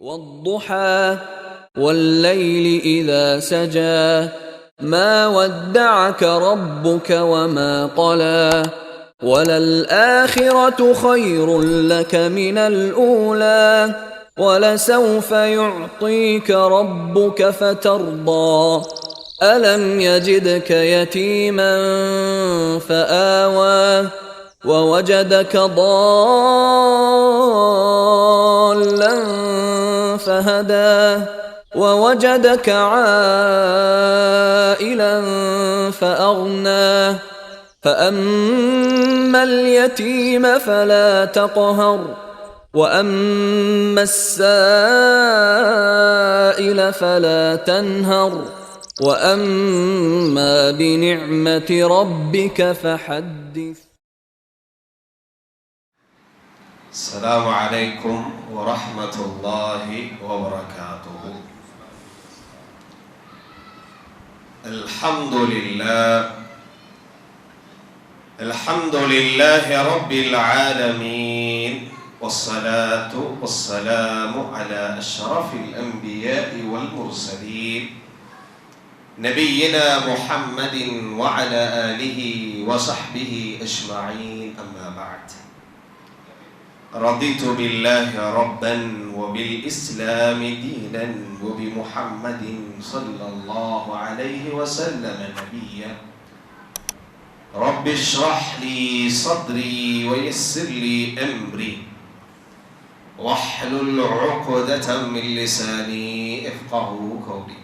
والضحى والليل إذا سجى ما ودعك ربك وما قلى وللآخرة خير لك من الأولى ولسوف يعطيك ربك فترضى ألم يجدك يتيما فآوى ووجدك ضالا فهدى ووجدك عائلا فأغنى فأما اليتيم فلا تقهر وأما السائل فلا تنهر وأما بنعمة ربك فحدث. السلام عليكم ورحمة الله وبركاته. الحمد لله رب العالمين والصلاة والسلام على أشرف الأنبياء والمرسلين نبينا محمد وعلى آله وصحبه أجمعين. أما بعد، رضيت بالله ربا وبالإسلام دينا وبمحمد صلى الله عليه وسلم نبيا. رب اشرح لي صدري ويسر لي أمري واحلل عقدة من لساني يفقهوا قولي.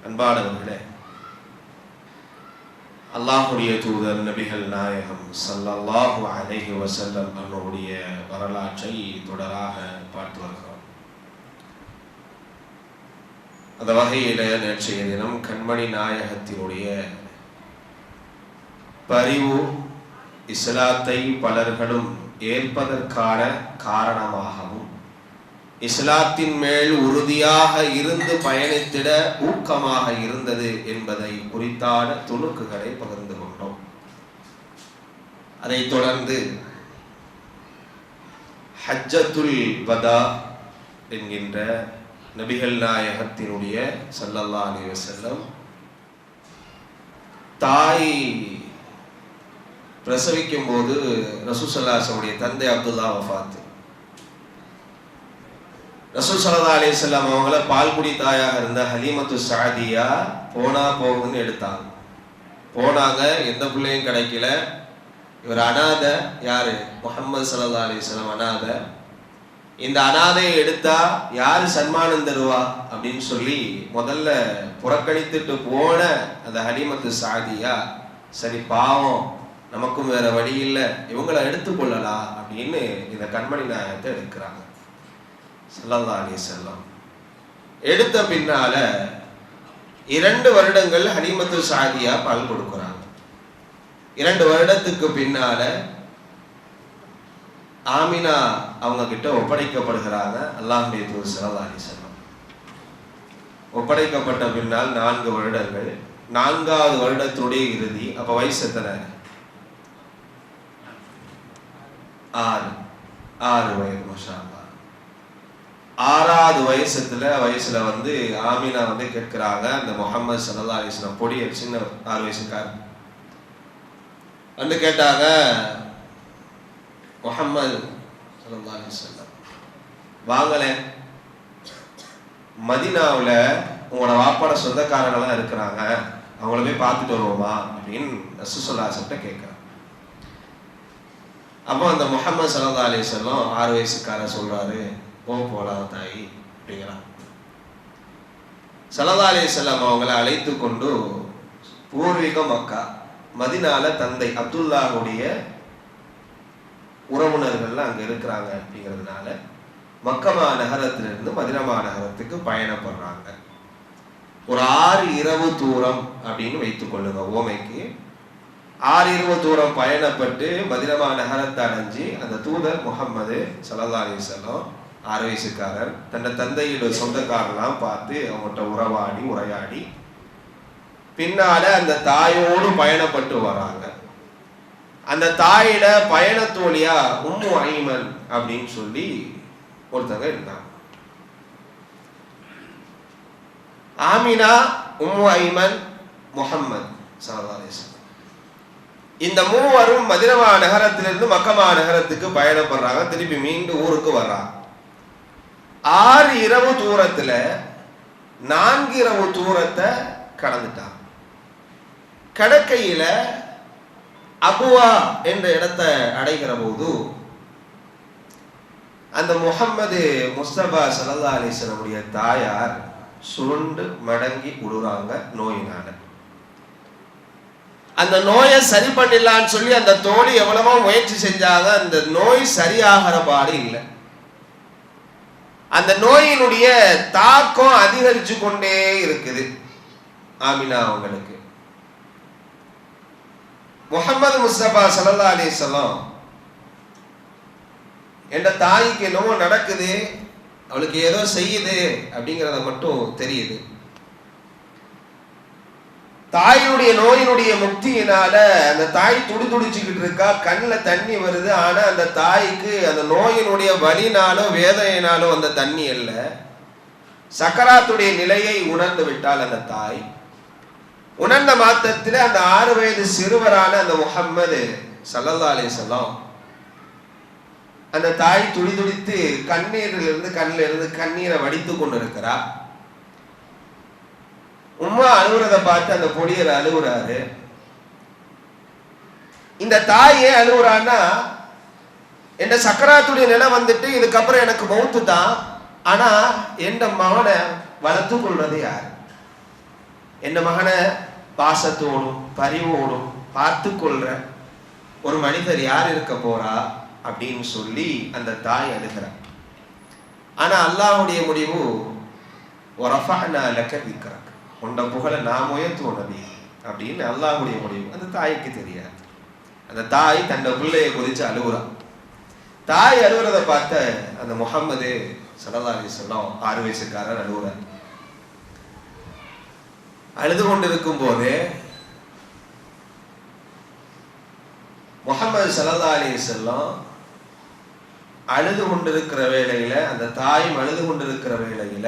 அன்பானவர்களே, அல்லாஹுடைய தூதர் நபிகள் நாயகம் ஸல்லல்லாஹு அலைஹி வஸல்லம் அவருடைய வரலாற்றை தொடராக பார்த்து வருகிறோம். அந்த வகையில நேற்றைய தினம் கண்மணி நாயகத்தினுடைய பரிவு இஸ்லாத்தை பலர்களும் ஏற்பதற்கான காரணமாகவும் இஸ்லாத்தின் மேல் உறுதியாக இருந்து பயணித்திட ஊக்கமாக இருந்தது என்பதை குறித்தான துணுக்குகளை பகிர்ந்து கொண்டோம். அதைத் தொடர்ந்து ஹஜ்ஜத்துல் வதா என்கின்ற நபிகள் நாயகத்தினுடைய ஸல்லல்லாஹு அலைஹி வஸல்லம் தாய் பிரசவிக்கும் போது ரசூல் ஸல்லல்லாஹு அலைஹி வஸல்லம் தந்தை அப்துல்லா வஃபாத். ரசூல் ஸல்லல்லாஹு அலைஹி வஸல்லம் அவங்கள பால்குடி தாயாக இருந்த ஹலீமத்து ஸஅதியா போனா போகுன்னு எடுத்தாங்க. போனாங்க, எந்த பிள்ளையும் கிடைக்கல. இவர் அனாதை. யாரு? முஹம்மது ஸல்லல்லாஹு அலைஹி வஸல்லம் அனாதை. இந்த அனாதையை எடுத்தா யாரு சன்மானம் தருவா அப்படின்னு சொல்லி முதல்ல புறக்கணித்துட்டு போன அந்த ஹலீமத்து ஸஅதியா, சரி பாவம், நமக்கும் வேற வழி இல்லை, இவங்களை எடுத்துக்கொள்ளலாம் அப்படின்னு இந்த கண்மணி நாயகத்தை எடுக்கிறாங்க. ஸல்லல்லாஹு அலைஹி வஸல்லம் எடுத்த பின்னால 2 வருடங்கள் ஹலீமத்து ஸஅதியா பால் கொடுக்கிறாங்க. 2 வருடத்துக்கு பின்னால ஆமினா அவங்க கிட்ட ஒப்படைக்கப்படுகிறாங்க. அல்லாஹ்வுடைய தூதர் ஸல்லல்லாஹு அலைஹி வஸல்லம் ஒப்படைக்கப்பட்ட பின்னால் 4 வருடங்கள். 4வது வருடத்துடைய இறுதி. அப்ப வயசு எத்தனை? 6 வயது. மாஷா அல்லாஹ். 6வது வயசுல வந்து ஆமினா வந்து கேட்கிறாங்க. அந்த முஹம்மது ஸல்லல்லாஹு அலைஹி வஸல்லம் பொடிய சின்ன 6 வயசுக்காரர் வந்து கேட்டாங்க, முஹம்மது ஸல்லல்லாஹு அலைஹி வஸல்லம் வாங்கல, மதீனாவுல உங்களோட வாப்பாட சொந்தக்காரங்களாம் இருக்கிறாங்க, அவங்கள போய் பார்த்துட்டு வருவோமா அப்படின்னு ரசூல் ஸல்லல்லாஹு அலைஹி வஸல்லம் கேட்கிறாங்க. அப்போ அந்த முஹம்மது ஸல்லல்லாஹு அலைஹி வஸல்லம் 6 வயசுக்காரர் சொல்றாரு, போலாம் தாய் அப்படிங்கிறான். ஸல்லல்லாஹு அலைஹி வஸல்லம் அவங்களை அழைத்து கொண்டு பூர்வீக மக்கா மதீனால தந்தை அப்துல்லாஹுடைய உறவினர்கள்லாம் அங்க இருக்கிறாங்க அப்படிங்கிறதுனால மக்கமா நகரத்திலிருந்து மதீனா நகரத்துக்கு பயணப்படுறாங்க. ஒரு 6 இரவு தூரம் அப்படின்னு வைத்துக் கொள்ளுங்க ஓமைக்கு. 6 இரவு தூரம் பயணப்பட்டு மதீனா நகரத்தை அடைஞ்சு அந்த தூதர் முஹம்மது ஸல்லல்லாஹு அலைஹி வஸல்லம் 6 வயசுக்காரர் தன்னை தந்தையோட சொந்தக்காரெல்லாம் பார்த்து அவங்கள்ட்ட உரையாடி பின்னால அந்த தாயோடு பயணப்பட்டு வராங்க. அந்த தாயில பயணத்தோழியா உம்மு ஐமன் அப்படின்னு சொல்லி ஒருத்தங்க இருந்தாங்க. ஆமினா, உம்மு ஐமன், முஹம்மது ஸல்லல்லாஹு அலைஹி வஸல்லம் இந்த மூவரும் மதீனா நகரத்திலிருந்து மக்கா நகரத்துக்கு பயணப்படுறாங்க. திருப்பி மீண்டும் ஊருக்கு வர்றாங்க. 6 இரவு தூரத்துல 4 இரவு தூரத்தை கடந்துட்டாங்க. கடற்கையில அபுவா என்ற இடத்தை அடைகிற போது அந்த முஹம்மது முஸ்தபா ஸல்லல்லாஹு அலைஹி வஸல்லம் தாயார் சுருண்டு மடங்கி உழுறாங்க நோயினால. அந்த நோயை சரி பண்ணிடலான்னு சொல்லி அந்த தோழி எவ்வளவோ முயற்சி செஞ்சாங்க. அந்த நோய் சரியாகிற பாடு இல்லை. அந்த நோயினுடைய தாக்கம் அதிகரிச்சு கொண்டே இருக்குது. ஆமினா அவங்களுக்கு முஹம்மது முஸ்தபா ஸல்லல்லாஹு அலைஹி வஸல்லம் என்ற தாய்க்கு என்னவோ நடக்குது, அவளுக்கு ஏதோ செய்யுது அப்படிங்கிறத மட்டும் தெரியுது. தாயினுடைய நோயினுடைய முக்தியினால அந்த தாய் துடிச்சுக்கிட்டு இருக்கா, கண்ணில் தண்ணி வருது. ஆனா அந்த தாய்க்கு அந்த நோயினுடைய வலினாலும் வேதனையினாலும் அந்த தண்ணி அல்ல, சக்கராத்துடைய நிலையை உணர்ந்து விட்டால் அந்த தாய். உணர்ந்த மாத்திரத்தில் அந்த 6 வயது சிறுவரான அந்த முஹம்மது ஸல்லல்லாஹு அலைஹி வஸல்லம் அந்த தாய் துடித்து கண்ணிலிருந்து கண்ணீரை வடித்து கொண்டு இருக்கிறார். உம்மா அழுவுறத பார்த்து அந்த பொடியர் அழுவுறாரு. இந்த தாய் ஏன் அழுவுறான்னா, என் சக்கராத்துடைய நிலை வந்துட்டு இதுக்கப்புறம் எனக்கு மௌத்து தான். ஆனா என் மகனை வளர்த்து கொள்வது யார்? என் மகனை பாசத்தோடும் பரிவோடும் பார்த்து கொள்ற ஒரு மனிதர் யார் இருக்க போறா அப்படின்னு சொல்லி அந்த தாய் அழுகிறார். ஆனா அல்லாஹ்வுடைய முடிவு வரஃபஅனா லக திக்ரக், உன்ட புகழ நாம் உயர்த்துவோம் நபி அப்படின்னு அல்லாஹ்வுடைய முடிவு. அந்த தாய்க்கு தெரியாது. அந்த தாய் தன்னை பிள்ளையை குறித்து அழுகுறா. தாய் அழுகுறத பார்த்த அந்த முஹம்மது ஸல்லல்லாஹு அலைஹி வஸல்லம் 6 வயசுக்காரர் அழுகுறார். அழுது கொண்டிருக்கும் போது முஹம்மது ஸல்லல்லாஹு அலைஹி வஸல்லம் அழுது கொண்டிருக்கிற வேளையில, அந்த தாயும் அழுது கொண்டிருக்கிற வேளையில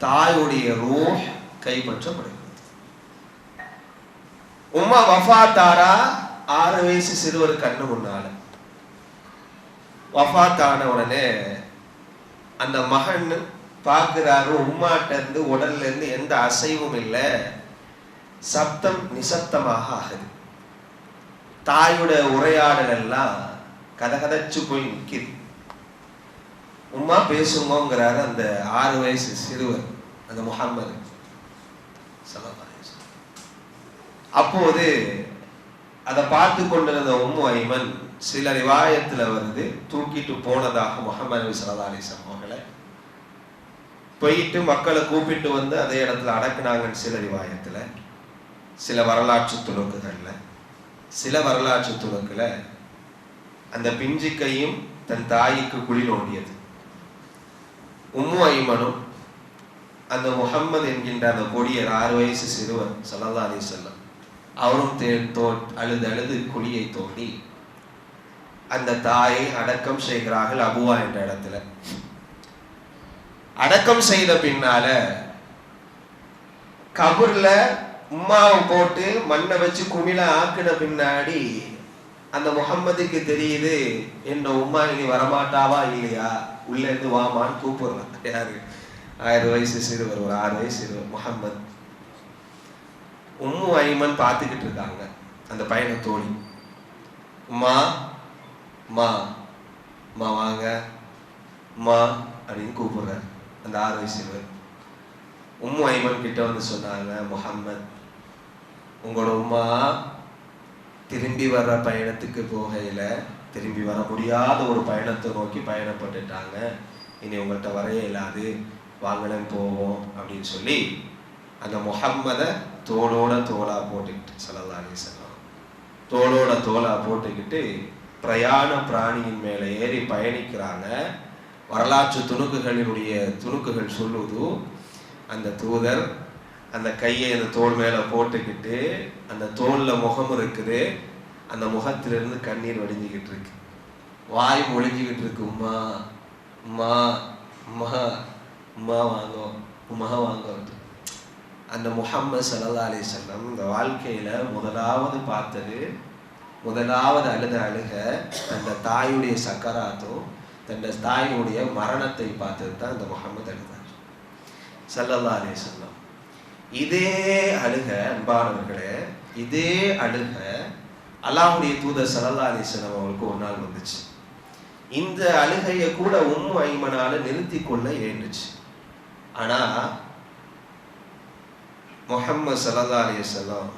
தாயுடைய ரூஹ் கைப்பற்றப்படுகிறது. உம்மா வஃபாத்தாரா 6 வயசு சிறுவர் கண்ணு முன்னால. வஃபாத்தான உடனே அந்த மகன் பார்க்கிறாரு, உம்மாட்ட இருந்து உடல்ல இருந்து எந்த அசைவும் இல்லை, சப்தம் நிசப்தமாக ஆகுது. தாயோட உரையாடல் எல்லாம் கதகதச்சு போய் நிற்கிது. உம்மா பேசுங்கோங்கிறாரு அந்த 6 வயசு சிறுவர் அந்த முஹம்மது ஸல்லல்லாஹு அலைஹி வஸல்லம். அப்போது அதை பார்த்து கொண்டிருந்த உம்மு ஐமன், சில ரிவாயத்துல வருது, தூக்கிட்டு போனதாக முஹம்மது ஸல்லல்லாஹு அலைஹி வஸல்லம் அவர்களை போயிட்டு மக்களை கூப்பிட்டு வந்து அதே இடத்துல அடக்குனாங்கன்னு சில ரிவாயத்துல, சில வரலாற்று துணுக்குகள்ல, சில வரலாற்று துணுக்குல அந்த பிஞ்சிக்கையும் தன் தாய்க்கு குழி நோண்டியது. உம்மு ஐமனும் அந்த முஹம்மது என்கின்ற அந்த கொடியர் 6 வயசு சிறுவர் ஸல்லல்லாஹு அலைஹி வஸல்லம் அவரும் அழுது குழியை தோண்டி அந்த தாயை அடக்கம் செய்கிறார்கள் அபுவா என்ற இடத்துல. அடக்கம் செய்த பின்னால கபூர்ல உம்மாவை போட்டு மண்ணை வச்சு குமிழ ஆக்கின பின்னாடி அந்த முஹம்மதுக்கு தெரியுது, என்ன உம்மா இனி வரமாட்டாவா இல்லையா, உள்ள இருந்து வாமான்னு கூப்பிடுறாங்க. யாரு? 6 வயசு சிறுவர், ஒரு 6 வயசு சிறுவர் முஹம்மது. உம்மு ஐமன் பார்த்துக்கிட்டு இருக்காங்க அந்த பையனை தோழி. உம்மா மா மா வாங்க மா அப்படின்னு கூப்பிடுற அந்த 6 வயசு சிறுவர். உம்மு ஐமன் கிட்ட வந்து சொன்னாங்க, முஹம்மத், உங்களோட உம்மா திரும்பி வர்ற பயணத்துக்கு போகையில திரும்பி வர முடியாத ஒரு பயணத்தை நோக்கி பயணப்பட்டுட்டாங்க, இனி உங்கள்கிட்ட வரைய இயலாது, வாங்கலன்னு போவோம் அப்படின்னு சொல்லி அந்த முஹம்மதை தோளோட தோளா போட்டுக்கிட்டு ஸல்லல்லாஹு அலைஹி வஸல்லம் தோளோட தோளா போட்டுக்கிட்டு பிரயாண பிராணியின் மேலே ஏறி பயணிக்கிறாங்க. வரலாற்று துணுக்குகள் சொல்லுது, அந்த தூதர் அந்த கையை அந்த தோல் மேல போட்டுக்கிட்டு, அந்த தோல்ல முகம் இருக்குது, அந்த முகத்திலிருந்து கண்ணீர் வடிஞ்சுக்கிட்டு இருக்கு, வாய் மொழிஞ்சுக்கிட்டு இருக்கு. உம்மா உம்மா உம்மா உம்மா வாங்கோ உம்மா வாங்கோ. அந்த முஹம்மது ஸல்லல்லாஹு அலைஹி வஸல்லம் இந்த வாழ்க்கையில முதலாவது பார்த்தது, முதலாவது அழுக அந்த தாயுடைய சக்கராத்தும் தன் தாயினுடைய மரணத்தை பார்த்தது தான் இந்த முஹம்மது அழுதார் ஸல்லல்லாஹு அலைஹி வஸல்லம். இதே அழுக அன்பானவர்களே, இதே அழுக அல்லாஹ்வுடைய தூதர் ஸல்லல்லாஹு அலைஹி வஸல்லம் அவருக்கு ஒரு நாள் வந்துச்சு. இந்த அழுகையை கூட உம்மு ஐமனால நிறுத்தி கொள்ள ஏண்டுச்சு. ஆனா முஹம்மது ஸல்லல்லாஹு அலைஹி வஸல்லம்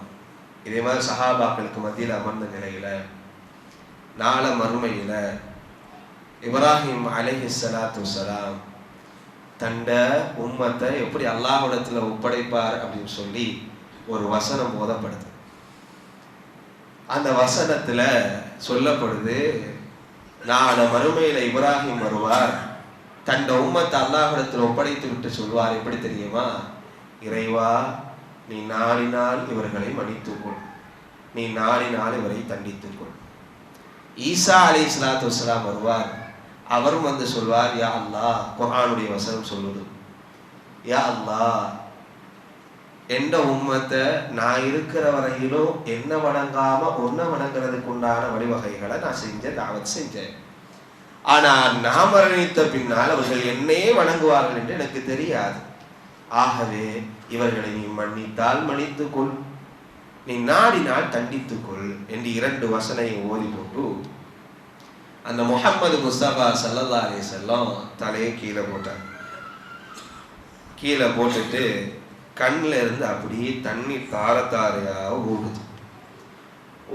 இதே மாதிரி சஹாபாக்களுக்கு மத்தியில் அமர்ந்த நிலையில நாள மறுமையில இப்ராஹிம் அலைஹிஸ்ஸலாத்து வஸ்ஸலாம் தண்ட உம்மத்தை எப்படி அல்லாஹ்விடத்துல ஒப்படைப்பார் அப்படின்னு சொல்லி ஒரு வசனம் போதப்படுது. அந்த வசனத்துல சொல்லப்படுது, நாள மறுமையில இப்ராஹிம் வருவார், தண்ட உம்மத்தை அல்லாஹ்விடத்துல ஒப்படைத்து விட்டு சொல்வார். எப்படி தெரியுமா? இறைவா, நீ நாடினால் இவர்களை மன்னித்துக்கொள், நீ நாடினால் இவரை தண்டித்துக்கொள். ஈசா அலைஹிஸ்ஸலாத்து வஸ்ஸலாம் வருவார், அவரும் வந்து சொல்வார், யா அல்லாஹ், குர்ஆனுடைய வசனம் சொல்லுது, யா அல்லாஹ், என்ற உம்மத்தை நான் இருக்கிற வரையிலும் என்ன வணங்காம ஒன்ன வணங்குறதுக்கு உண்டான வழிவகைகளை நான் செஞ்சேன், தாவத் செஞ்சேன். ஆனா நான் மரணித்த பின்னால் அவர்கள் என்னையே வணங்குவார்கள் என்று எனக்கு தெரியாது. ஆகவே இவர்களை நீ மன்னித்தால் மன்னித்துக்கொள், நீ நாடினால் தண்டித்துக்கொள் என்று 2 வசனையை ஓதி போட்டு அந்த முஹம்மது முஸ்தபா ஸல்லல்லாஹு அலைஹி வஸல்லம் தலையை கீழே போட்டார். கீழே போட்டுட்டு கண்ணில் இருந்து அப்படியே தண்ணி தாரத்தாரையாக ஓடுது.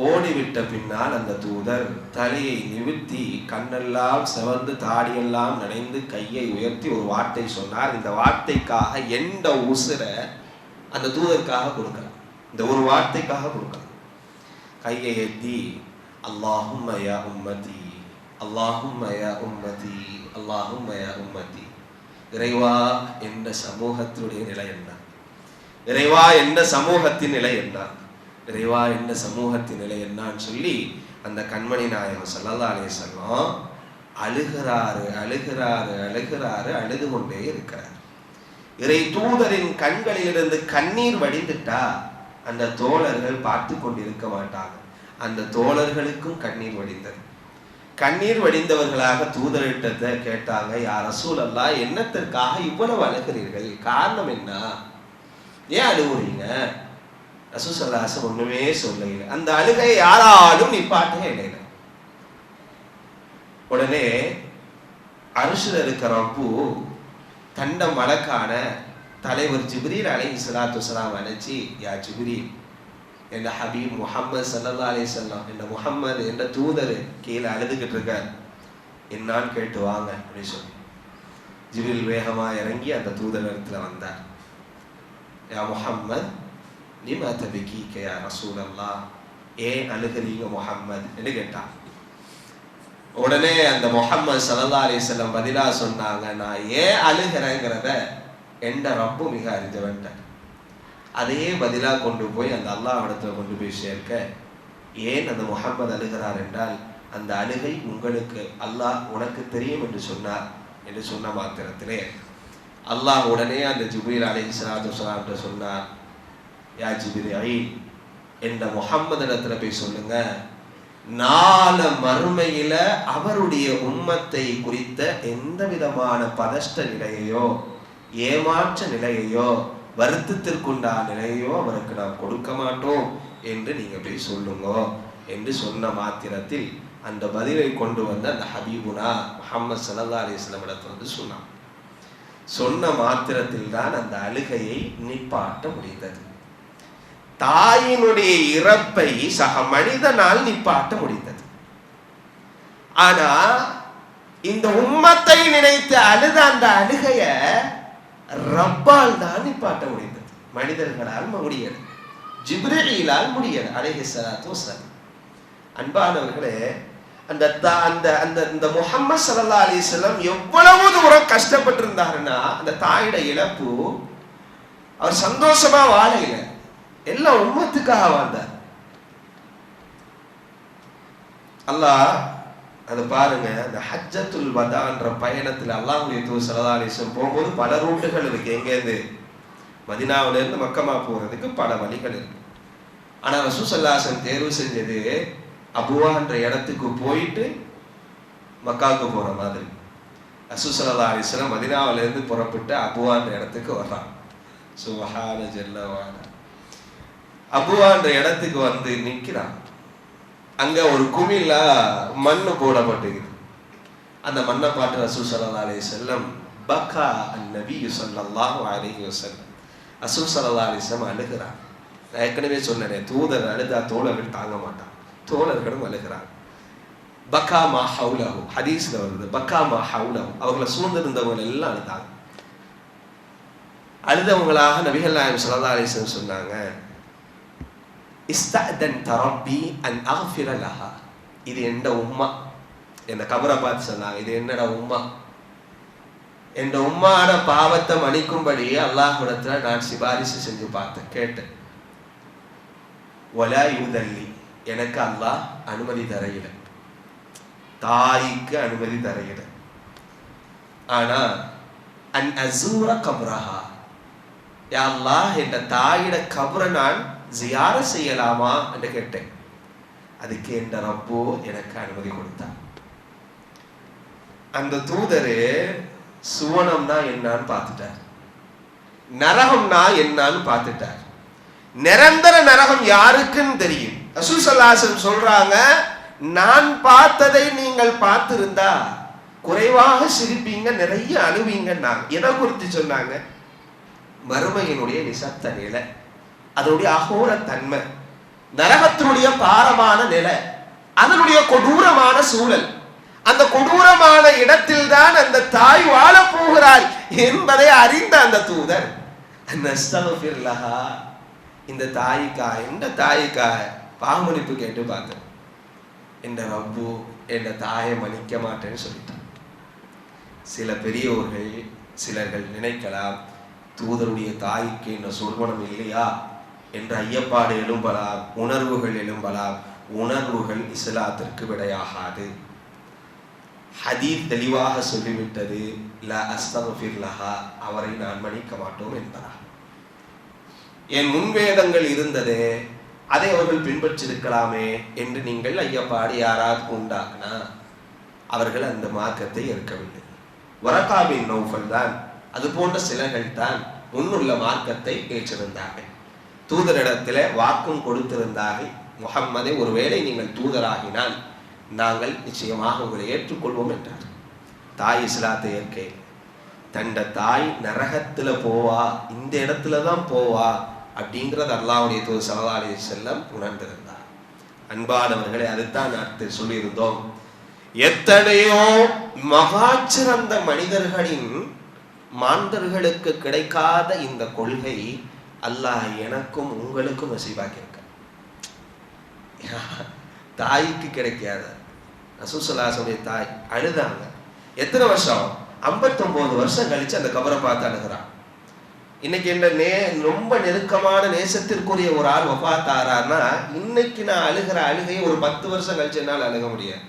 ஓடிவிட்ட பின்னால் அந்த தூதர் தலையை நிமிர்த்தி கண்ணெல்லாம் செவந்து தாடியெல்லாம் நனைந்து கையை உயர்த்தி ஒரு வார்த்தை சொன்னார். இந்த வார்த்தைக்காக எந்த உசுரை அந்த தூதருக்காக கொடுக்கலாம், இந்த ஒரு வார்த்தைக்காக கொடுக்கலாம். கையை ஏத்தி அல்லாஹும்ம யா உம்மதி, அல்லாஹும்ம யா உம்மதி, அல்லாஹும்ம யா உம்மதி. இறைவா, என்ற சமூகத்தினுடைய நிலை என்ன? இறைவா, என்ற சமூகத்தின் நிலை என்ன? இறைவா, என்ற சமூகத்தின் நிலை என்னன்னு சொல்லி அந்த கண்மணி நாயகம் ஸல்லல்லாஹு அலைஹி வஸல்லம் அழுகிறாரு அழுகிறாரு அழுகிறாரு, அழுது கொண்டே இருக்கிறார். இறை தூதரின் கண்களிலிருந்து கண்ணீர் வடிந்துட்டா அந்த தோழர்கள் பார்த்து கொண்டிருக்க மாட்டாங்க. அந்த தோழர்களுக்கும் கண்ணீர் வடிந்தது. கண்ணீர் வடிந்தவர்களாக தூதரிட்டத்தை கேட்டாங்க, யா ரசூலல்லாஹ், என்னத்திற்காக இவ்வளவு அழுகிறீர்கள்? காரணம் என்ன? ஏன் அழுகுறீங்க? ரசூல் ஸல்லல்லாஹு அலைஹி வஸல்லம் ஒண்ணுமே சொல்லல. அந்த அழுகையை யாராலும் நிப்பாட்டவே இல்லை. உடனே அர்ஷ்ல இருக்கிற ரப்பு தண்ட மலக்கான தலைவர் ஜிப்ரீல் அலைஹிஸ்ஸலாத்து வஸ்ஸலாம் அழைச்சி, யா ஜிப்ரீல், என்ற ஹபீப் முஹம்மது ஸல்லல்லாஹு அலைஹி வஸல்லம், என்ற முஹம்மது என்ற தூதர் கீழே அழுதுகிட்டு இருக்கார், என்னான்னு கேட்டு வாங்க அப்படின்னு சொல்லி ஜிப்ரீல் வேகமா இறங்கி அந்த தூதர் இடத்துல வந்தார். யா முஹம்மது, லிமா தபிகீக யா ரசூலல்லாஹ், ஏன் அழுகிறீங்க முஹம்மது என்று கேட்டான். உடனே அந்த முஹம்மது ஸல்லல்லாஹு அலைஹி வஸல்லம் பதிலா சொன்னாங்க, நான் ஏன் அழுகிறேங்கிறத எந்த ரப்பு மிக அறிஞ்சவன்ட்டார். அதையே பதிலா கொண்டு போய் அந்த அல்லாஹ் இடத்துல கொண்டு போய் சேர்க்க, ஏன் அந்த முஹம்மது அழுகிறார் என்றால், அந்த அழுகை உங்களுக்கு அல்லாஹ் உனக்கு தெரியும் என்று சொன்னார் என்று சொன்ன மாத்திரத்திலே அல்லாஹ் உடனே அந்த ஜிப்ரீல் அலைஹிஸ்ஸலாத்து வஸ்ஸலாம் சொன்னார், யா ஜிப்ரீல், என்ற முஹம்மது இடத்துல போய் சொல்லுங்க, நாள மறுமையில அவருடைய உம்மத்தை குறித்த எந்த விதமான பதஷ்ட நிலையையோ ஏமாற்ற நிலையையோ வருத்தத்திற்குண்டான நிலையோ அவருக்கு நாம் கொடுக்க மாட்டோம் என்று நீங்க போய் சொல்லுங்க என்று சொன்ன மாத்திரத்தில் அந்த பதிலை கொண்டு வந்த அந்த ஹபீபுனா முஹம்மது ஸல்லல்லாஹு அலைஹி வஸல்லம் இடத்துல வந்து சொன்னான். சொன்ன மாத்திரத்தில் தான் அந்த அழுகையை நிப்பாட்ட முடிந்தது. தாயினுடைய இறப்பை சக மனிதனால் நிப்பாட்ட முடிந்தது. ஆனா இந்த உம்மத்தை நினைத்து அழுத அந்த அழுகைய ரப்பால் தான் நிப்பாட்ட முடிந்தது. மனிதர்களால் முடியல, ஜிப்ரீலால் முடியல அலைஹிஸ்ஸலாத்து வஸ்ஸலாம். அன்பானவர்களே, அந்த அந்த முஹம்மது ஸல்லல்லாஹு அலைஹி வஸல்லம் எவ்வளவு தூரம் கஷ்டப்பட்டு இருந்தாருன்னா, அந்த தாயோட இழப்பு, அவர் சந்தோஷமா வாழல, எல்லாம் உம்மத்துக்காக வாழ்ந்தார். அல்லாஹ் அது பாருங்க, அந்த ஹஜ்ஜத்துல் வதான்ற பயணத்துல அல்லாஹ்வுடைய தூதர் ஸல்லல்லாஹு அலைஹி வஸல்லம் போகும்போது பல ரூட்டுகள் இருக்கு. எங்கேருந்து? மதீனாவுல இருந்து மக்கமா போறதுக்கு பல வழிகள் இருக்கு. ஆனா ரசூல் ஸல்லல்லாஹு அலைஹி வஸல்லம் தேர்வு செஞ்சது அபுவான்ற இடத்துக்கு போயிட்டு மக்காவுக்கு போற மாதிரி. ரசூல் ஸல்லல்லாஹு அலைஹி வஸல்லம் மதீனாவுல இருந்து புறப்பட்டு அபுவான்ற இடத்துக்கு வர்றான். சுப்ஹான ஜல்ல வஅலா. அபுவான்ற இடத்துக்கு வந்து நிக்கிறான். அங்க ஒரு குமிழ்ல மண்ணு போடப்பட்டிருக்கு. அந்த மண்ணை பார்த்து ரசூல் ஸல்லல்லாஹு அலைஹி வஸல்லம் பக்கா அன்-நபி ஸல்லல்லாஹு அலைஹி வஸல்லம், ரசூல் ஸல்லல்லாஹு அலைஹி வஸல்லம் அழுகிறான். நான் ஏற்கனவே சொன்னேன், தூதர் அழுதா தோழர்கள் தாங்க மாட்டான், தோழர்களும் அழுகிறான். பக்கா மா ஹவுலஹு, ஹதீஸ்ல வருது, பக்கா மா ஹவுலஹு, அவர்களை சூழ்ந்திருந்தவங்க எல்லாம் அழுதாங்க. அழுதவங்களாக நபிகள் நாயகம் ஸல்லல்லாஹு அலைஹி வஸல்லம் சொன்னாங்க, இஸ்தஅதன் தரப்பி அன் அஃபிர லஹா, இது எந்த உம்மா, என்ன கபரை பார்த்து சொன்னாங்க, இது என்னடா உம்மா, என் உம்மாட பாவத்தை மன்னிக்கும்படி அல்லாஹ்விடத்துல நான் சிபாரிசு செஞ்சு பார்த்தேன், கேட்டேன். வலா யுதல்லி, எனக்கு அல்லாஹ் அனுமதி தரையில, தாய்க்கு அனுமதி தரையில. ஆனா அன் அஸூர கப்ரஹா, யா அல்லாஹ் என்ற தாயிட கபரை நான் ஜியார செய்யலாமா என்று கேட்டேன். அதுக்கு என்ற ரப்போ எனக்கு அனுமதி கொடுத்தார். அந்த தூதரு சுவனம்னா என்னான்னு பார்த்துட்டார், நரகம்னா என்னான்னு பார்த்துட்டார். நிரந்தர நரகம் யாருக்குன்னு தெரியும். ரசூல் ஸல்லல்லாஹு அலைஹி வஸல்லம் சொல்றாங்க, நான் பார்த்ததை நீங்கள் பார்த்திருந்தா குறைவாக சிரிப்பீங்க, நிறைய அழுவீங்கன்னாங்க. எதை குறித்து சொன்னாங்க? மறுமையினுடைய நிசப்த நிலை, அதனுடைய அகோர தன்மை, நரகத்தினுடைய பாரமான நிலை, அதனுடைய கொடூரமான சூழல். அந்த கொடூரமான இடத்தில் தான் அந்த தாய் வாழ போகிறாள் என்பதை அறிந்த அந்த தூதர் நஸ்தக்ஃபிர் லஹா, இந்த தாய்க்கா, எந்த தாய்க்கா பாவமன்னிப்பு கேட்டு பார்த்தேன், என்ற ரப்பு என்ற தாயை மன்னிக்க மாட்டேன்னு சொல்லிட்டான். சில பெரியோர்கள் சிலர்கள் நினைக்கலாம், தூதருடைய தாய்க்கு என்ன சொர்க்கணம் இல்லையா என்ற ஐயப்பாடு எழும்பலாம், உணர்வுகள் எழும்பலாம். உணர்வுகள் இஸ்லாத்திற்கு விடையாகாது. ஹதீஸ் தெளிவாக சொல்லிவிட்டது, லா அஸ்தக்ஃபிர் லஹா, அவரை நான் மன்னிக்க மாட்டோம் என்பதா. என் முன்வேதங்கள் இருந்தது, அதை அவர்கள் பின்பற்றிருக்கலாமே என்று நீங்கள் ஐயப்பாடு யாராவது உண்டாக்குனா அவர்கள் அந்த மார்க்கத்தை ஏற்கவில்லை. வரகா பின் நௌஃபல் தான், அது போன்ற சிலர்கள் தான் முன்னுள்ள மார்க்கத்தை ஏற்றிருந்தார்கள். தூதரிடத்தில் வாக்கும் கொடுத்திருந்தார்கள், முஹம்மதை ஒருவேளை நீங்கள் தூதராகினால் நாங்கள் நிச்சயமாக உங்களை ஏற்றுக்கொள்வோம் என்றார். தாய் இஸ்லாத்தை ஏற்க, தண்ட தாய் நரகத்துல போவா, இந்த இடத்துல தான் போவா அப்படிங்கிறது அல்லாஹ்வுடைய தூதர் ஸல்லல்லாஹு அலைஹி வஸல்லம் உணர்ந்திருந்தார். அன்பானவர்களை, அதுதான் நான் சொல்லியிருந்தோம், எத்தனையோ மகாச்சிறந்த மனிதர்களின் மாந்தர்களுக்கு கிடைக்காத இந்த கொள்கை அல்லாஹ் எனக்கும் உங்களுக்கும் நசீபாக்கியிருக்க. தாய்க்கு கிடைக்காத ரசூல் ஸல்லல்லாஹு அலைஹி வஸல்லம் தாய் அழுதாங்க. எத்தனை வருஷம்? 59 வருஷம் கழிச்சு அந்த கபரை பார்த்து அழுகிறான். இன்னைக்கு என்ன ரொம்ப நெருக்கமான நேசத்திற்குரிய ஒரு ஆள் வஃபாத்தாரான்னா, இன்னைக்கு நான் அழுகிற அழுகையை ஒரு 10 வருஷம் கழிச்சு என்னால் அழுக முடியாது,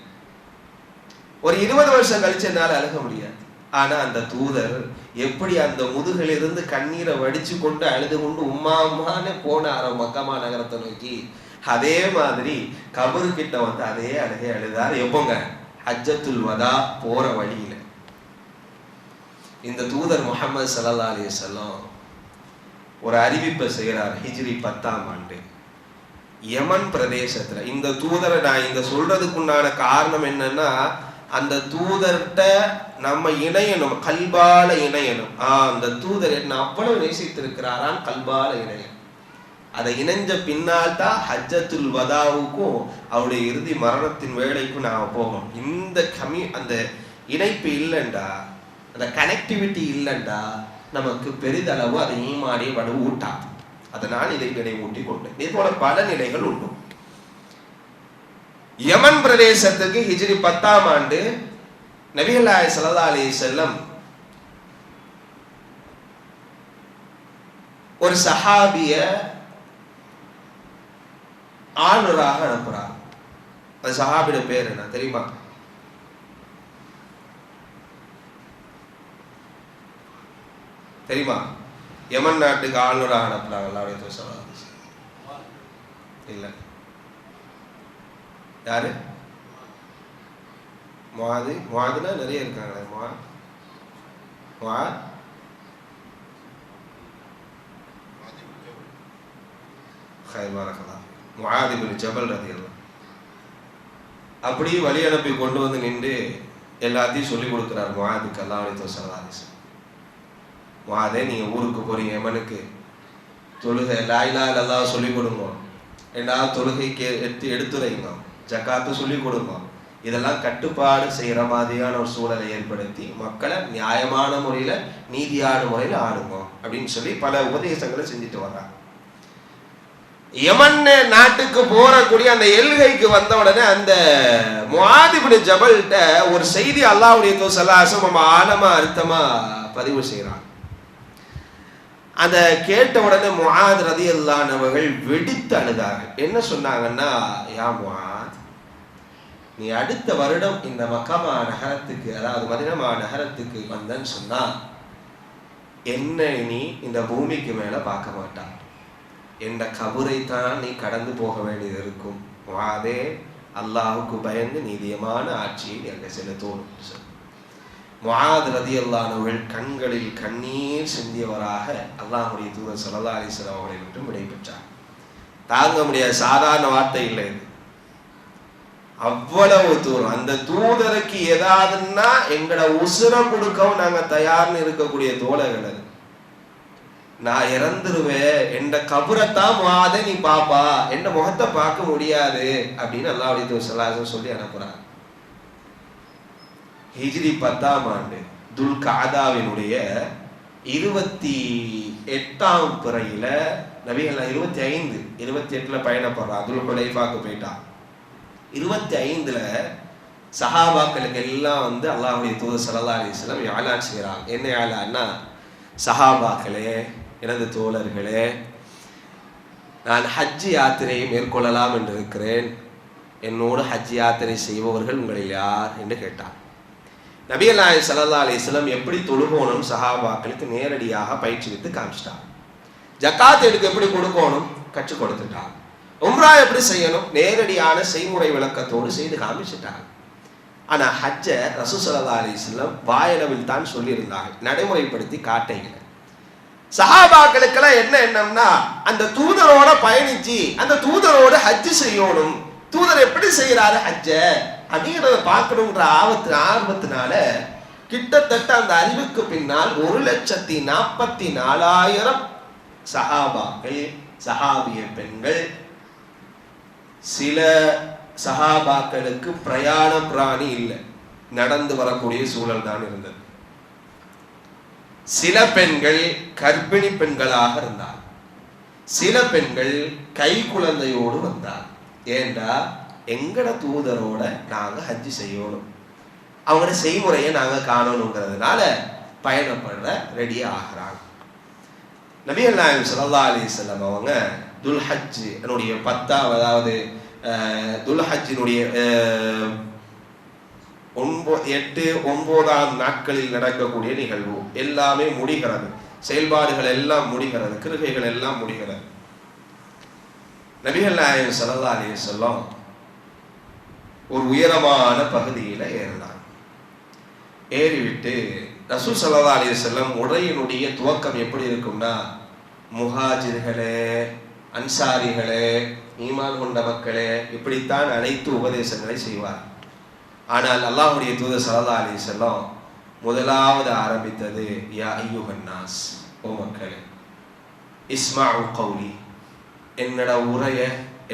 ஒரு 20 வருஷம் கழிச்சு என்னால் அழுக முடியாது. ஆனா அந்த தூதர் எப்படி அந்த முதுகிலிருந்து கண்ணீரை வடிச்சு கொண்டு அழுது கொண்டு உம்மா உம்மான்னு போனாரோ மக்கமா நகரத்தை நோக்கி, அதே மாதிரி கபரு கிட்ட வந்து அதே அழுகை அழுதார். எப்போங்க? ஹஜ்ஜத்துல் வதா போற வழியில. இந்த தூதர் முஹம்மது ஸல்லல்லாஹு அலைஹி வஸல்லம் ஒரு அறிவிப்பை செய்கிறார். ஹிஜ்ரி 10ஆம் ஆண்டு யமன் பிரதேசத்துல. இந்த தூதரை நான் இந்த சொல்றதுக்குண்டான காரணம் என்னன்னா, அந்த தூதர்கிட்ட நம்ம இணையணும், கல்பால இணையணும். அந்த தூதர் என்ன அவ்வளவு நேசித்திருக்கிறாராம், கல்பால இணையணும். அதை இணைஞ்ச பின்னால் தான் ஹஜ்ஜத்துல் வதாவுக்கும் அவருடைய இறுதி மரணத்தின் வேலைக்கும் நாம் போகணும். இந்த அந்த இணைப்பு இல்லைண்டா, அந்த கனெக்டிவிட்டி இல்லைண்டா நமக்கு பெரிதளவு அதை ஈமானிய வலு ஊட்டாது. அதனால் இதை நினைவூட்டி கொண்டேன். இதே போல பல நிலைகள் உண்டு. யமன் பிரதேசத்துக்கு ஹிஜ்ரி 10ஆம் ஆண்டு நபிகள் நாயகம் ஸல்லல்லாஹு அலைஹி வஸல்லம் ஒரு சஹாபிய ஆளுநராக அனுப்புறார். அது சஹாபியோட பேர் என்ன தெரியுமா? தெரியுமா? யமன் நாட்டுக்கு ஆளுநராக அனுப்புனாங்க அல்லாஹ்வுடைய தூதர் ஸல்லல்லாஹு அலைஹி வஸல்லம். இல்ல, யாரு? முஆதுனா நிறைய இருக்காங்களே. முஆத் இப்னு ஜபல் ரலியல்லாஹு அப்படி வழி அனுப்பி கொண்டு வந்து நின்று எல்லாத்தையும் சொல்லிக் கொடுக்கிறார் முஆதுக்கு அல்லாஹ்வுடைய தூதர் ஸல்லல்லாஹு அலைஹி வஸல்லம். முஆதே, நீங்க ஊருக்கு போறீங்க, யமனுக்கு, தொழுகை லா இலாஹா இல்லல்லாஹ் சொல்லிக் கொடுங்க, ரெண்டாவது தொழுகைக்கு எடுத்துரைங்க, ஜகாத்து சொல்லிக் கொடுங்க, இதெல்லாம் கட்டுப்பாடு செய்யற மாதிரியான ஒரு சூழலை ஏற்படுத்தி மக்களை நியாயமான முறையில நீதியான முறையில ஆடுங்க அப்படின்னு சொல்லி பல உபதேசங்களை செஞ்சுட்டு வர்றாங்க. யமன் நாட்டுக்கு போறக்கூடிய அந்த எல்கைக்கு வந்த உடனே அந்த முஆத் இப்னு ஜபல்கிட்ட ஒரு செய்தி அல்லாஹ்வுடைய தூதர் ஸல்லல்லாஹு அலைஹி வஸல்லம் ஆழமா அர்த்தமா பதிவு செய்யறாங்க. அத கேட்ட உடனே முஆத் ரலியல்லாஹு அன்ஹு அவர்கள் வெடித்து அழுதார்கள். என்ன சொன்னாங்கன்னா, யா முஆத், நீ அடுத்த வருடம் இந்த மக்கமா நகரத்துக்கு, அதாவது மதீனா நகரத்துக்கு வந்தன்னு சொன்னா என்ன நீ இந்த பூமிக்கு மேல பார்க்க மாட்டான், என்ற கபரை தான் நீ கடந்து போக வேண்டியது இருக்கும். முஆதே, அல்லாஹ்வுக்கு பயந்து நீதியமான ஆட்சியை அங்கே செலுத்தணும். முஆத் ரலியல்லாஹு அன்ஹு அவர்கள் கண்களில் கண்ணீர் சிந்தியவராக அல்லாஹ்வுடைய தூதர் ஸல்லல்லாஹு அலைஹி வஸல்லம் அவர்களை விட்டு விடைபெற்றார். தாங்க முடியாத சாதாரண வார்த்தை இல்லை இது. அவ்வளவு தூரம் அந்த தூதருக்கு ஏதாவதுன்னா எங்கட உசுர கொடுக்கவும் நாங்க தயார்னு இருக்கக்கூடிய தோழர்கள். அது நான் இறந்துருவேன், என்ற கபரத்தான் முஆதே நீ பாப்பா, என்ற முகத்தை பார்க்க முடியாது அப்படின்னு அல்லாஹ்வுடைய தூதர் ஸல்லல்லாஹு அலைஹி வஸல்லம் சொல்லி அனுப்புறாங்க. ஹிஜ்ரி 10ஆம் ஆண்டு துல்காதாவினுடைய 28ஆம் பிறையில நபிகள் 28ல பயணப்படுறான். துல்ஹுலைஃபாக்கு போயிட்டான். 25ல சஹாபாக்களுக்கு எல்லாம் வந்து அல்லாஹ்வுடைய தூதர் ஸல்லல்லாஹு அலைஹி வஸல்லம் இஅலான் செய்றாங்க. என்ன இஅலான்னா, சஹாபாக்களே, எனது தோழர்களே, நான் ஹஜ் யாத்திரையை மேற்கொள்ளலாம் என்று இருக்கிறேன், என்னோடு ஹஜ் யாத்திரை செய்பவர்கள் உங்களில் யார் என்று கேட்டார். நபிகள் நாயகம் ஸல்லல்லாஹு அலைஹி வஸல்லம் எப்படி தொழுகணும் சஹாபாக்களுக்கு நேரடியாக பயிற்சிவித்து காமிச்சிட்டார். ஜகாத் எடுக்க எப்படி கொடுக்கணும் கற்றுக் கொடுத்துட்டார். உம்ரா எப்படி செய்யணும் நேரடியான செய்முறை விளக்கத்தோடு செய்து காமிச்சிட்டார். ஆனா ஹஜ்ஜ ரசூல் ஸல்லல்லாஹு அலைஹி வஸல்லம் வாயளவில் தான் சொல்லியிருந்தார்கள், நடைமுறைப்படுத்தி காட்டைகள். சஹாபாக்களுக்கெல்லாம் என்ன எண்ணம்னா, அந்த தூதரோட பயணிச்சு அந்த தூதரோட ஹஜ் செய்யணும், தூதர் எப்படி செய்யறாரு ஹஜ்ஜ அப்படிங்கிறத பார்க்கணுங்கிற ஆர்வத்தினால கிட்டத்தட்ட அந்த அறிவுக்கு பின்னால் 1,44,000 சஹாபாக்கள், சஹாபிய பெண்கள், சில சஹாபாக்களுக்கு பிரயாண பிராணி இல்லை, நடந்து வரக்கூடிய சூழல் தான் இருந்தது. சில பெண்கள் கர்ப்பிணி பெண்களாக இருந்தார், சில பெண்கள் கை குழந்தையோடு வந்தார். ஏண்டா எங்கட தூதரோட நாங்க ஹஜ் செய்யணும், அவங்களோட செய்முறையை நாங்க காணணுங்கிறதுனால பயணப்படுற ரெடி ஆகிறாங்க. நபிகள் நாயகம் ஸல்லல்லாஹு அலைஹி வஸல்லம் அவங்க துல்ஹஜ் 10ஆவது, அதாவது துல்ஹஜ்ஜினுடைய 8, 9ஆம் நாட்களில் நடக்கக்கூடிய நிகழ்வு எல்லாமே முடிகிறது, செயல்பாடுகள் எல்லாம் முடிகிறது, கிருகைகள் எல்லாம் முடிகிறது. நபிகள் நாயகம் ஸல்லல்லாஹு அலைஹி வஸல்லம் ஒரு உயரமான பகுதியில் ஏறினார். ஏறிவிட்டு ரசூல் ஸல்லல்லாஹு அலைஹி வஸல்லம் உரையினுடைய துவக்கம் எப்படி இருக்கும்னா, முஹாஜிர்களே, அன்சாரிகளே, ஈமான் கொண்ட மக்களே, இப்படித்தான் அனைத்து உபதேசங்களை செய்வார். ஆனால் அல்லாஹ்வுடைய தூதர் ஸல்லல்லாஹு அலைஹி வஸல்லம் முதலாவது ஆரம்பித்தது, யா அய்யுஹன் நாஸ், ஓ மக்களே, இஸ்மஉ கௌலி, என்னட உரைய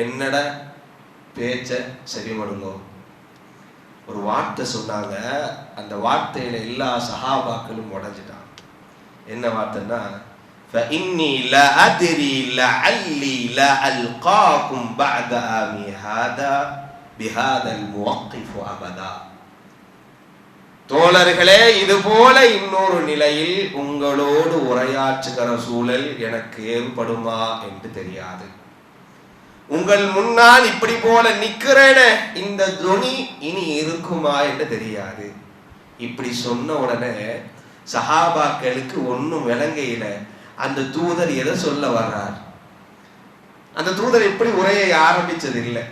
என்னட பேச்ச செவிமடுங்கோ. ஒரு வார்த்தை சொன்னாங்க, அந்த வார்த்தையில எல்லா சஹாபாக்களும் உடைஞ்சிட்டாங்க. என்ன வார்த்தைன்னா, فإني لا أدري لعلي لا ألقاكم بعد عامي هذا بهذا الموقف أبدا. தோழர்களே, இது போல இன்னொரு நிலையில் உங்களோடு உரையாற்றுகிற சூழல் எனக்கு ஏற்படுமா என்று தெரியாது. உங்கள் முன்னால் இப்படி போல நிக்கிறேன இந்த துணி இனி இருக்குமா என்று தெரியாது. இப்படி சொன்ன உடனே சஹாபாக்களுக்கு ஒன்னும் விளங்கையில அந்த தூதர் எதை சொல்ல வர்றார். அந்த தூதர் எப்படி உரையை ஆரம்பிச்சது இல்லை.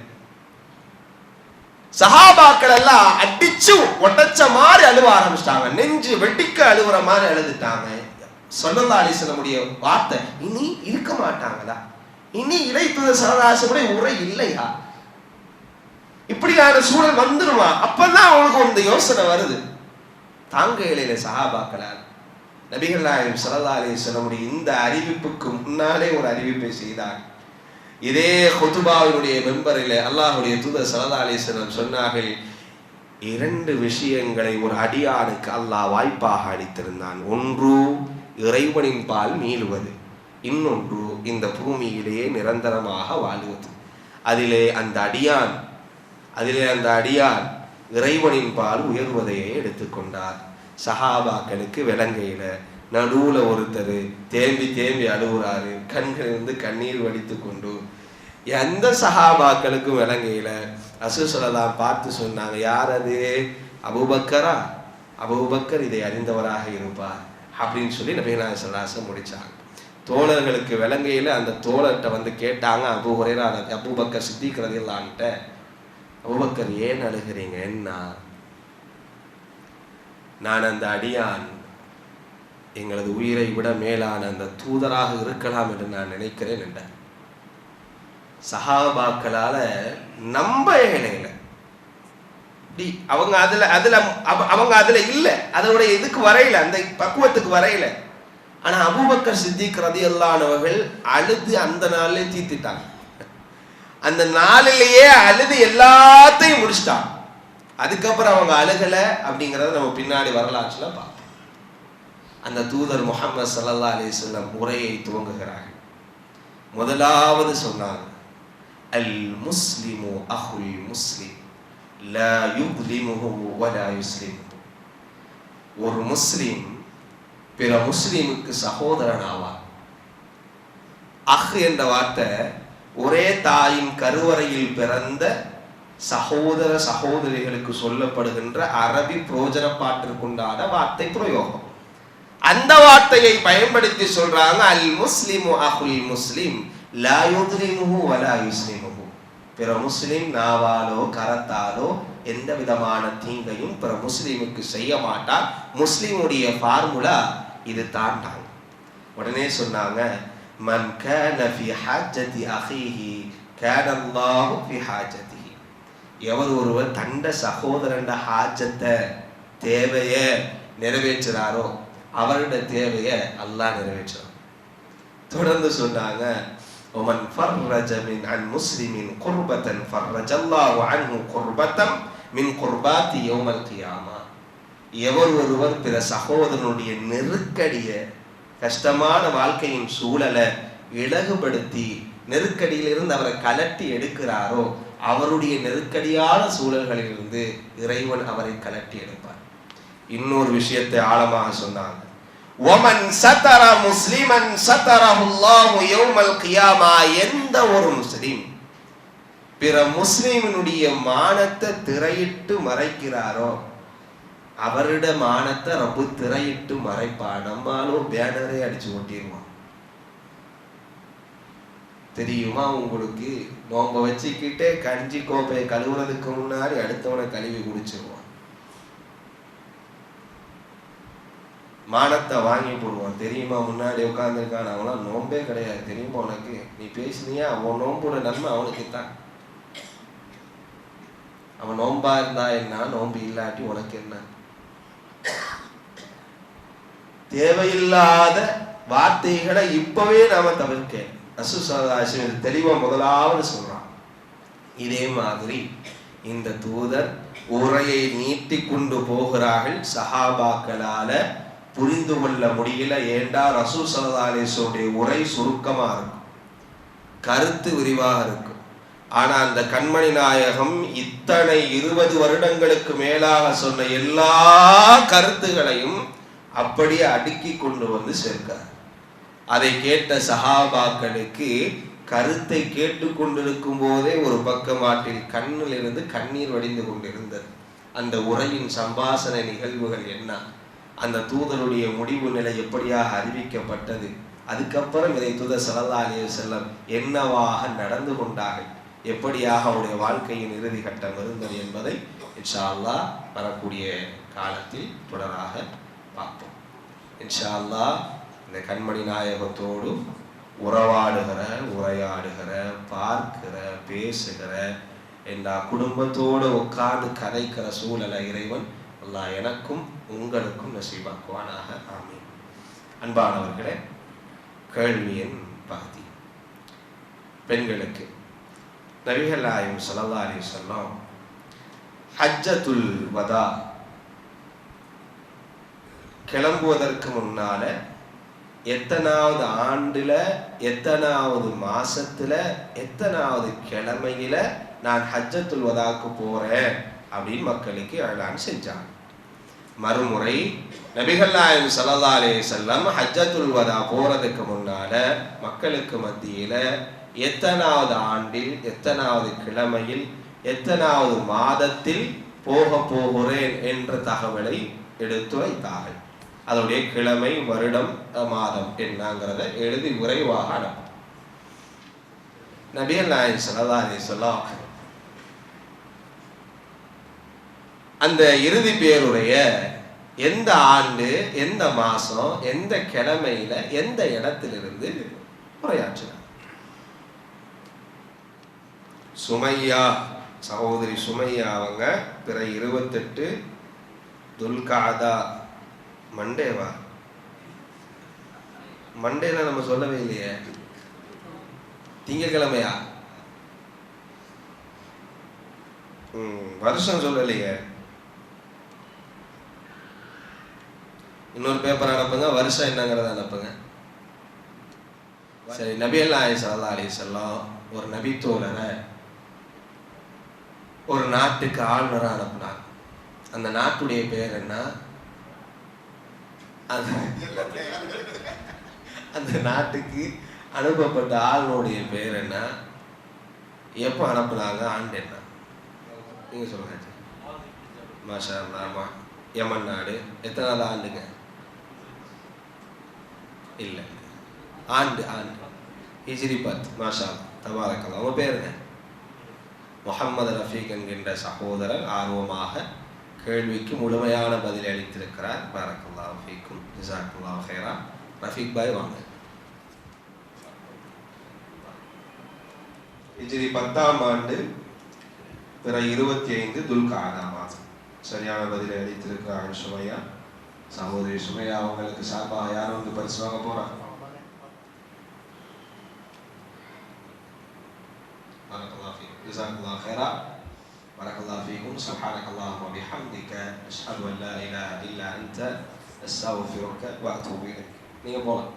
சஹாபாக்கள் எல்லாம் அடிச்சு ஒட்டச்ச மாதிரி அழுவ ஆரம்பிச்சிட்டாங்க. நெஞ்சு வெட்டிக்க அழுவுற மாதிரி அழுதுட்டாங்க. ஸல்லல்லாஹு அலைஹி வஸல்லம் வார்த்தை, இனி இருக்க மாட்டாங்களா? இனி இறைத்தூதர் சரதாசனுடைய உரை இல்லையா? இப்படியான சூழல் வந்துருமா? அப்பதான் அவனுக்கு ஒரு யோசனை வருது. தாங்க இளையில சஹாபாக்களால் நபிகள் நாயகம் ஸல்லல்லாஹு அலைஹி வஸல்லம் இந்த அறிவிப்புக்கு முன்னாலே ஒரு அறிவிப்பை செய்தார். இதே குதுபாவினுடைய மெம்பரில் அல்லாஹ்வுடைய தூதர் ஸல்லல்லாஹு அலைஹி வஸல்லம் சொன்னார்கள், 2 விஷயங்களை ஒரு அடியானுக்கு அல்லாஹ் வாய்ப்பாக அளித்திருந்தான். ஒன்று இறைவனின் பால் மீளுவது, இன்னொன்று இந்த பூமியிலேயே நிரந்தரமாக வாழுவது. அதிலே அந்த அடியான் இறைவனின் பால் உயர்வதையே எடுத்துக்கொண்டார். சஹாபாக்களுக்கு விளங்கையில நடுவுல ஒருத்தர் தேம்பி அழுகுறாரு, கண்களிலிருந்து கண்ணீர் வடித்து கொண்டு. எந்த சஹாபாக்களுக்கும் விளங்கையில ரசூல் ஸல்லல்லாஹு பார்த்து சொன்னாங்க, யார் அது? அபூபக்கரா? அபூபக்கர் இதை அறிந்தவராக இருப்பார் அப்படின்னு சொல்லி நபிகள் நாயகம் ஸல்லல்லாஹு அலைஹி வஸல்லம் முடிச்சாங்க. தோழர்களுக்கு விளங்கையில அந்த தோழர்கிட்ட வந்து கேட்டாங்க, அபூ ஹுரைரா அபூபக்கர் சித்திக் ரலியல்லாஹு அன்ஹு, அபூபக்கர் ஏன் அழுகிறீங்க? என்ன? நான் அந்த அடியான் எங்களது உயிரை விட மேலான அந்த தூதராக இருக்கலாம் என்று நான் நினைக்கிறேன் என்றார். சஹாபாக்களால நம்ப இயலையில. அவங்க அதுல இல்ல, அதனுடைய இதுக்கு வரையில, அந்த பக்குவத்துக்கு வரையில. ஆனா அபூபக்கர் சித்திக் ரலியல்லாஹு அன்ஹு அவர்கள் அழுது அந்த நாளிலே தீர்த்திட்டாங்க. அந்த நாளிலேயே அழுது எல்லாத்தையும் முடிச்சிட்டாங்க. அதுக்கப்புறம் அவங்க அழுகல அப்படிங்கறத நம்ம பின்னாடி வரலாற்றுல பார்ப்போம். அந்த தூதர் முஹம்மது ஸல்லல்லாஹு அலைஹி வஸல்லம் உரையை துவங்குகிறார்கள். முதலாவது சொன்னாங்க, அல் முஸ்லிமு அஹுல் முஸ்லிம் லா யுக்லிமுஹு வலா யுஸ்லிமுஹு. ஒரு முஸ்லிம் பிற முஸ்லிமுக்கு சகோதரன் ஆவார். அஹ் என்ற வார்த்தை ஒரே தாயின் கருவறையில் பிறந்த சகோதர சகோதரிகளுக்கு சொல்லப்படுகின்ற அரபி புரோஜன பாட்டிற்குண்டான வார்த்தை பிரயோகம். அந்த வார்த்தையை பயன்படுத்தி சொல்றாங்க, அல் முஸ்லிமு அஹுல் முஸ்லிம் லா யுக்லிமுஹு வலா யுஸ்லிமுஹு. பிற முஸ்லிம் நாவாலோ கரத்தாலோ எந்த விதமான தீங்கையும் பிற முஸ்லிமுக்கு செய்ய மாட்டார். முஸ்லிமுடைய ஃபார்முலா இது தாண்டாங்க. உடனே சொன்னாங்க, மன் கான ஃபி ஹாஜதி அஹீஹி கான அல்லாஹு ஃபி ஹாஜதிஹி. எவர் ஒருவர் தண்ட சகோதரண்ட ஹாஜத்தை தேவையை நிறைவேற்றுறாரோ அவருடைய தேவையை அல்லாஹ் நிறைவேற்றுறார். தொடர்ந்து சொன்னாங்க, ومن فرج من عن مسلم قربة فرج الله عنه قربة من قربات يوم القيامة. எவர் ஒருவர் பிற சகோதரனுடைய நெருக்கடிய கஷ்டமான வாழ்க்கையின் சூழலை இலகுபடுத்தி நெருக்கடியிலிருந்து அவரை கலட்டி எடுக்கிறாரோ அவருடைய நெருக்கடியான சூழல்களிலிருந்து இறைவன் அவரை கலட்டி எடுப்பார். இன்னொரு விஷயத்தை ஆழமாக சொன்னாங்க, ومن ستر مسلما ستره الله يوم القيامة. எந்த ஒரு முஸ்லிம் பிற முஸ்லிமினுடைய மானத்தை திரையிட்டு மறைக்கிறாரோ அவருடைய மானத்தை ரப்பு திரையிட்டு மறைப்பான். நம்மாலும் பேனரே அடிச்சு ஒட்டிடுவான். தெரியுமா உங்களுக்கு? நோம்ப வச்சுக்கிட்டே கஞ்சி கோப்பையை கழுவுறதுக்கு முன்னாடி அடுத்தவனை கழுவி குடிச்சிருவான். மானத்தை வாங்கி போடுவான். தெரியுமா? முன்னாடி உட்கார்ந்துருக்கான், அவனாம் நோம்பே கிடையாது. தெரியுமா உனக்கு? நீ பேசினியா? அவன் நோம்போட நன்மை அவனுக்கு தான். அவன் நோம்பா இருந்தா என்ன, நோம்பு இல்லாட்டி உனக்கு என்ன? தேவையில்லாத வார்த்தைகளை இப்பவே நாம தவிர்க்க ரசூல் ஸல்லல்லாஹு அலைஹி வஸல்லம் தெளிவா முதலாவது சொல்றான். இதே மாதிரி இந்த தூதர் உரையை நீட்டி கொண்டு போகிறார்கள். சஹாபாக்களால புரிந்து கொள்ள முடியல. ஏண்டா ரசூல் ஸல்லல்லாஹு அலைஹி வஸல்லம் உரை சுருக்கமா இருக்கும், கருத்து விரிவாக இருக்கும். ஆனா அந்த கண்மணி நாயகம் இத்தனை 20 வருடங்களுக்கு மேலாக சொன்ன எல்லா கருத்துகளையும் அப்படியே அடுக்கி கொண்டு வந்து சேர்க்கிறார். அதை கேட்ட சஹாபாக்களுக்கு கருத்தை கேட்டுக்கொண்டிருக்கும் போதே ஒரு பக்கமாட்டில் கண்ணில் இருந்து கண்ணீர் வடிந்து கொண்டிருந்தது. அந்த உரையின் சம்பாஷண நிகழ்வுகள் என்ன, அந்த தூதருடைய முடிவு நிலை எப்படியாக அறிவிக்கப்பட்டது, அதுக்கப்புறம் இதை தூதர் ஸல்லல்லாஹு அலைஹி வஸல்லம் என்னவாக நடந்து கொண்டார்கள், எப்படியாக அவருடைய வாழ்க்கையின் இறுதி கட்டம் இருந்தது என்பதை இன்ஷா அல்லாஹ் வரக்கூடிய காலத்தில் தொடராக பார்ப்போம். இன்ஷா அல்லாஹ் இந்த கண்மணி நாயகத்தோடு உறவாடுகிற, உரையாடுகிற, பார்க்கிற, பேசுகிற, என்ற குடும்பத்தோடு உட்கார்ந்து கதைக்கிற சூழலை இறைவன் அல்லாஹ் எனக்கும் உங்களுக்கும் நசீபாக்குவானாக. ஆமீன். அன்பானவர்களே, கேள்வியின் பகுதி பெண்களுக்கு நபிகள் நாயகம் ஸல்லல்லாஹு அலைஹி வஸல்லம் ஹஜ்ஜத்துல் வதா கிளம்புவதற்கு முன்னால எத்தனாவது ஆண்டுல, எத்தனாவது மாசத்துல, எத்தனாவது கிழமையில நான் ஹஜ்ஜத்துல் வதாக்கு போறேன் அப்படின்னு மக்களுக்கு எழான் செஞ்சாங்க. மறுமுறை நபிகள் நாயகம் ஸல்லல்லாஹு அலைஹி வஸல்லம் ஹஜ்ஜத்துல் வதா போறதுக்கு முன்னால மக்களுக்கு மத்தியில எத்தனாவது ஆண்டில், எத்தனாவது கிழமையில், எத்தனாவது மாதத்தில் போக போகிறேன் என்ற தகவலை எடுத்து வைத்தார்கள். அதோடைய கிழமை, வருடம், மாதம் என்னங்கிறத எழுதி விரைவாக அனுப்பும். நபிகள் நாயகம் ஸல்லல்லாஹு அலைஹி வஸல்லம் அந்த இறுதி பேருடைய எந்த ஆண்டு, எந்த மாசம், எந்த கிழமையில, எந்த இடத்திலிருந்து உரையாற்றினார். சுமையா, சகோதரி சுமையா அவங்க பிற 28 துல்காதா, மண்டேவா, மண்டேல நம்ம சொல்லவே இல்லையே, திங்கக்கிழமையா, வருஷம் சொல்லலையே. இன்னொரு பேப்பர் அனுப்புங்க, வருஷம் என்னங்கிறத அனுப்புங்க. சரி, நபிகள் நாயகம் ஸல்லல்லாஹு அலைஹி வஸல்லம் ஒரு நபி தோழரை ஒரு நாட்டுக்கு ஆளுநராக அனுப்புனாங்க. அந்த நாட்டுடைய பேர் என்ன, அந்த நாட்டுக்கு அனுப்பப்பட்ட ஆளுனுடைய பேர் என்ன, எப்போ அனுப்புனாங்க, ஆண்டு என்ன, நீங்க சொல்லுங்க. மாஷா அல்லாஹ். யமன் நாடு. எத்தனாவது ஆண்டுங்க? இல்லை, ஆண்டு ஹிஜ்ரி 10. மாஷா தபாரக்கல்லாஹ். உங்க பேருங்க? முஹம்மது ரஃபீக் என்கின்ற சகோதரர் ஆர்வமாக கேள்விக்கு முழுமையான பதில் அளித்திருக்கிறார். பாரக்கல்லாஹு ஃபீக்கும், ஜஸாக்கல்லாஹு ஹைரா. ரஃபீக் பாய் வாங்க. ஹிஜ்ரி 10ஆம் ஆண்டு பிற 25 துல்காதா மாதம். சரியான பதிலை அளித்திருக்கிறார் சுமையா. சகோதரி சுமையா அவங்களுக்கு சார்பாக யாரும் வந்து பரிசு வாங்க போறாங்க? பாரக்கல்லாஹு ஃபீக்கும், ஜஸாக்கல்லாஹு ஹைரா. பாரக்கல்லாஹு ஃபீக்கும். சுப்ஹானக்கல்லாஹு வ பிஹம்திக அஷ்ஹது அன் லா இலாஹா இல்லா அன்த அஸ்தக்ஃபிருக்க வ அத்தூபு இலைக். நீங்க போலாம்.